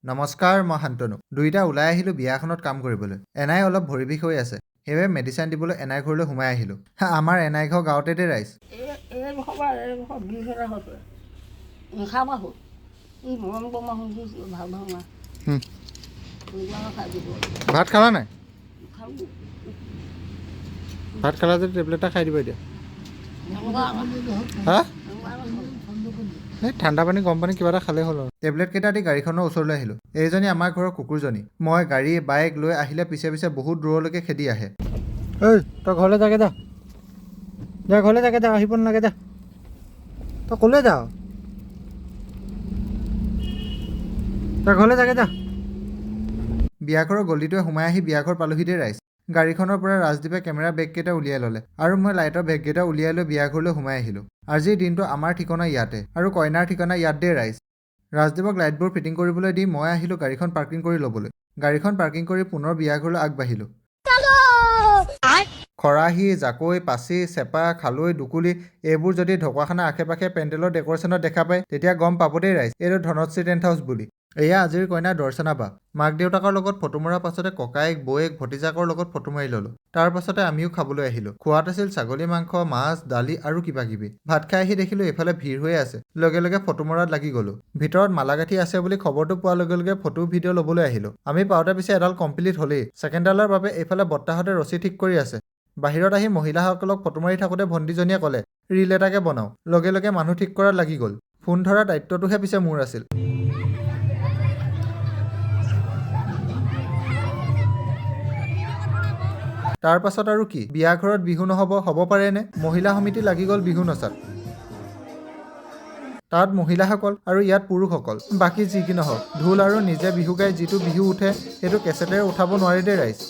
নমস্কাৰ, মই শান্তনু। দুইটা ওলাই আহিলোঁ বিয়াখনত কাম কৰিবলৈ। এনাই অলপ ভৰি বিষ হৈ আছে, সেইবাবে মেডিচিন দিবলৈ এনাই ঘৰলৈ সোমাই আহিলোঁ। আমাৰ এনাই ঘৰ গাঁৱতে দে ৰাইজ। ভাত খালা নাই? ভাত খালা যদি টেবলেট এটা খাই দিব এতিয়া। হা? এই ঠাণ্ডা পানী গৰম পানী কিবা এটা খালেই হ'ল আৰু। টেবলেট কেইটা দি গাড়ীখনৰ ওচৰলৈ আহিলোঁ। এইজনী আমাৰ ঘৰৰ কুকুৰজনী। মই গাড়ী বাইক লৈ আহিলে পিছে পিছে বহুত দূৰলৈকে খেদি আহে। ঐ তই ঘৰলৈ যাগে যা, যা ঘৰলৈ যাগে যা, আহিব নালাগে যা। তই ক'লৈ যাৱ? তই ঘৰলৈ যাগে যা। বিয়াঘৰৰ গলিটোৱে সোমাই আহি বিয়াঘৰ পালোহি দে ৰাইজ। গাড়ীখনৰ পৰা ৰাজদীপে কেমেৰা বেগকেইটা উলিয়াই ল'লে আৰু মই লাইটৰ বেগকেইটা উলিয়াই লৈ বিয়াঘৰলৈ সোমাই আহিলোঁ। আজিৰ দিনটো আমাৰ ঠিকনা ইয়াতে আৰু কইনাৰ ঠিকনা ইয়াত দে ৰাইজ। ৰাজদীপক লাইটবোৰ ফিটিং কৰিবলৈ দি মই আহিলোঁ গাড়ীখন পাৰ্কিং কৰি ল'বলৈ। গাড়ীখন পাৰ্কিং কৰি পুনৰ বিয়াঘৰলৈ আগবাঢ়িলোঁ। খৰাহী, জাকৈ, পাচি, চেপা, খালৈ, দুকুলি এইবোৰ যদি ঢকুৱাখানাৰ আশে পাশে পেণ্ডেলৰ ডেক'ৰেশ্যনত দেখা পায় তেতিয়া গম পাব দেই ৰাইজ, এইটো ধনশ্ৰী টেণ্ট হাউচ বুলি। এয়া আজিৰ কইনা দৰ্শনা বা। মাক দেউতাকৰ লগত ফটো মৰাৰ পাছতে ককায়েক, বৌয়েক, ভতিজাকৰ লগত ফটো মাৰি ল'লোঁ। তাৰ পাছতে আমিও খাবলৈ আহিলোঁ। খোৱাত আছিল ছাগলী মাংস, মাছ, দালি আৰু কিবা কিবি। ভাত খাই আহি দেখিলোঁ এইফালে ভিৰ হৈ আছে। লগে লগে ফটো মৰাত লাগি গ'লোঁ। ভিতৰত মালাগাঠি আছে বুলি খবৰটো পোৱাৰ লগে লগে ফটো ভিডিঅ' ল'বলৈ আহিলোঁ। আমি পাওঁতে পিছে এডাল কমপ্লিট হ'লেই। ছেকেণ্ডডালৰ বাবে এইফালে বৰ্তাহঁতে ৰছী ঠিক কৰি আছে। বাহিৰত আহি মহিলাসকলক ফটো মাৰি থাকোঁতে ভণ্টিজনীয়ে ক'লে, ৰীল এটাকে বনাওঁ। লগে লগে মানুহ ঠিক কৰাত লাগি গ'ল। ফোন ধৰাৰ দায়িত্বটোহে পিছে মোৰ আছিল। তাৰ পাছত আৰু কি, বিয়া ঘৰত বিহু নহ'ব, হ'ব পাৰেনে? মহিলা সমিতি লাগি গ'ল বিহু নচাত। তাত মহিলাসকল আৰু ইয়াত পুৰুষসকল। বাকী যি কি নহওক, ঢোল আৰু নিজে বিহু গাই যিটো বিহু উঠে সেইটো কেছেটেৰে উঠাব নোৱাৰি দেই ৰাইজ।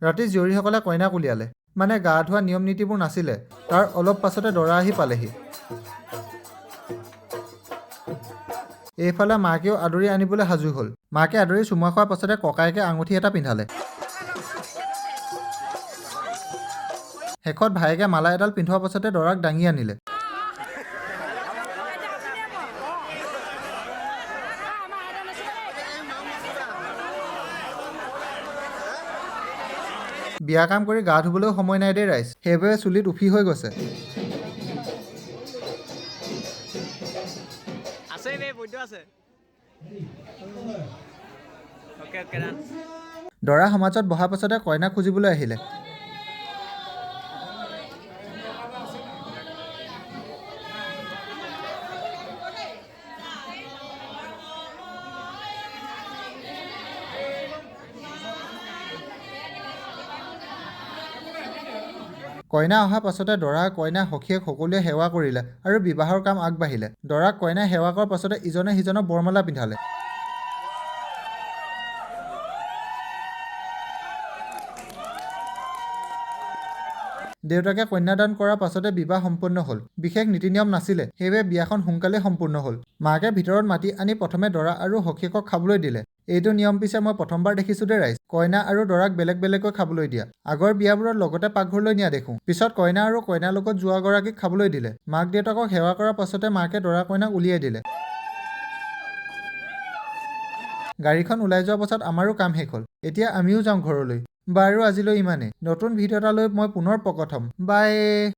ৰাতি জীয়ৰীসকলে কইনাক উলিয়ালে। মানে গা ধোৱা নিয়ম নীতিবোৰ নাছিলে। তাৰ অলপ পাছতে দৰা আহি পালেহি। এইফালে মাকেও আদৰি আনিবলৈ সাজু হ'ল। মাকে আদৰি চুমা খোৱাৰ পাছতে ককায়েকে আঙুঠি এটা পিন্ধালে। শেষত ভায়েকে মালা এডাল পিন্ধোৱাৰ পাছতে দৰাক দাঙি আনিলে। বিয়া কাম কৰি গা ধুবলৈও সময় নাই দেই ৰাইজ, সেইবাবে চুলিত উফি হৈ গৈছে। দৰা সমাজত বহাৰ পাছতে কইনাক খুজিবলৈ আহিলে। কইনা অহাৰ পাছতে দৰা, কইনা, সখীয়েক সকলোৱে সেৱা কৰিলে আৰু বিবাহৰ কাম আগবাঢ়িলে। দৰাক কইনাই সেৱা কৰাৰ পাছতে ইজনে সিজনক বৰমালা পিন্ধালে। দেউতাকে কন্যাদান কৰাৰ পাছতে বিবাহ সম্পন্ন হ'ল। বিশেষ নীতি নিয়ম নাছিলে, সেইবাবে বিয়াখন সোনকালেই সম্পূৰ্ণ হ'ল। মাকে ভিতৰত মাতি আনি প্ৰথমে দৰা আৰু সখীয়েকক খাবলৈ দিলে। এইটো নিয়ম পিছে মই প্ৰথমবাৰ দেখিছোঁ দেই ৰাইজ, কইনা আৰু দৰাক বেলেগ বেলেগকৈ খাবলৈ দিয়া। আগৰ বিয়াবোৰত লগতে পাকঘৰলৈ নিয়া দেখোঁ। পিছত কইনা আৰু কইনাৰ লগত যোৱাগৰাকীক খাবলৈ দিলে। মাক দেউতাকক সেৱা কৰাৰ পাছতে মাকে দৰা কইনাক উলিয়াই দিলে। গাড়ীখন ওলাই যোৱাৰ পাছত আমাৰো কাম শেষ হ'ল। এতিয়া আমিও যাওঁ ঘৰলৈ। বাৰু আজিলৈ ইমানেই। নতুন ভিডিঅ' এটা লৈ মই পুনৰ প্ৰকট হ'ম। বাই।